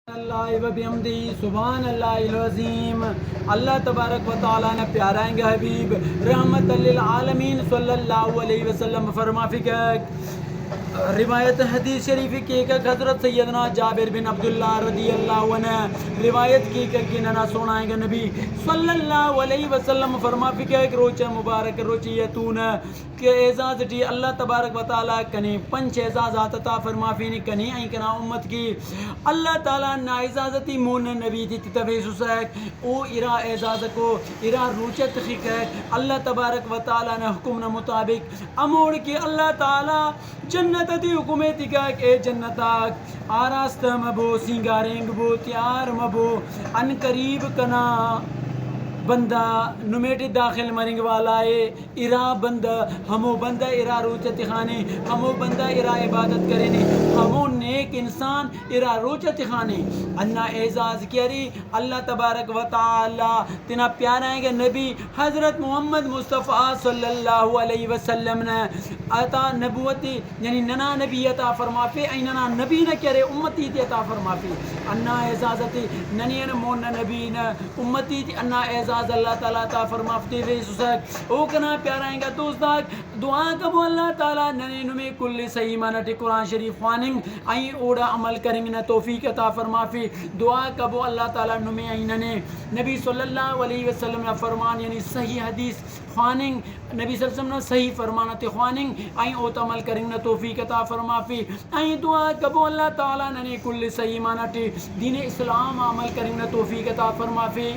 اللہ و بحمدہ سبحان اللہ العظیم۔ اللہ تبارک و تعالیٰ نے پیارائیں گے حبیب رحمت للعالمین صلی اللہ علیہ وسلم فرما فکر روایت حدیث شریف کی ایک حضرت سیدنا جابر بن عبداللہ رضی اللہ عنہ روایت کی کہ گننا سنائیں گے نبی صلی اللہ علیہ وسلم فرما فکر روچہ مبارک روچی یتون کہ اعزاز ٹی اللہ تبارک و تعالیٰ کنی پنچ اعزازات عطا فرما فینی کنی این کنا امت کی اللہ تعالیٰ نا اعزازتی مون نبی تھی تفیسوس ہے او ارا اعزاز کو ارا روچت خیق ہے اللہ تبارک و تعالیٰ نے حکم مطابق اموڑ کی اللہ تعالیٰ جنت تی حکومتی کا اے جنتاک آراست مبو سنگارنگ بو تیار مبو ان قریب کنا بندہ نمیٹی داخل مرنگ والا ہے ارا بندہ ہمو بندہ ارا روچت خانے ہمو بندہ ارا عبادت کرنے ہمو نیک انسان ارا روچت خانے انا اعزاز کیری اللہ تبارک و تعالی تنا پیارائیں گے نبی حضرت محمد مصطفیٰ صلی اللہ علیہ وسلم نے عطا نبوتی یعنی ننا نبی عطا فرما پی ایننا نبی نہ کرے امتی تی عطا فرما پی انا اعزازتی ننین مون نبی نہ امتی تی انا اعزاز اللہ تعالیٰ تا فرمافتی ویسوسک او کنا پیارائیں گا دوستاک دعا کبو اللہ تعالیٰ ننے نمی کل صحیح مانٹی قرآن شریف خواننگ آئیں اوڑا عمل کریں نا توفیق عطا فرمافی دعا کبو اللہ تعالیٰ نمی آئیں ننے نبی صلی اللہ علیہ وسلم نے فرمان یعنی صحیح حدیث خواننگ نبی صلی اللہ علیہ وسلم نے صحیح فرمانت خواننگ آئیں اوت عمل کریں نا توفیق عطا فرمافی آئیں دعا کبو اللہ تعالیٰ ننے کل صحیح مانٹی دین اسلام عمل کریں نا توفیق عطا فرمافی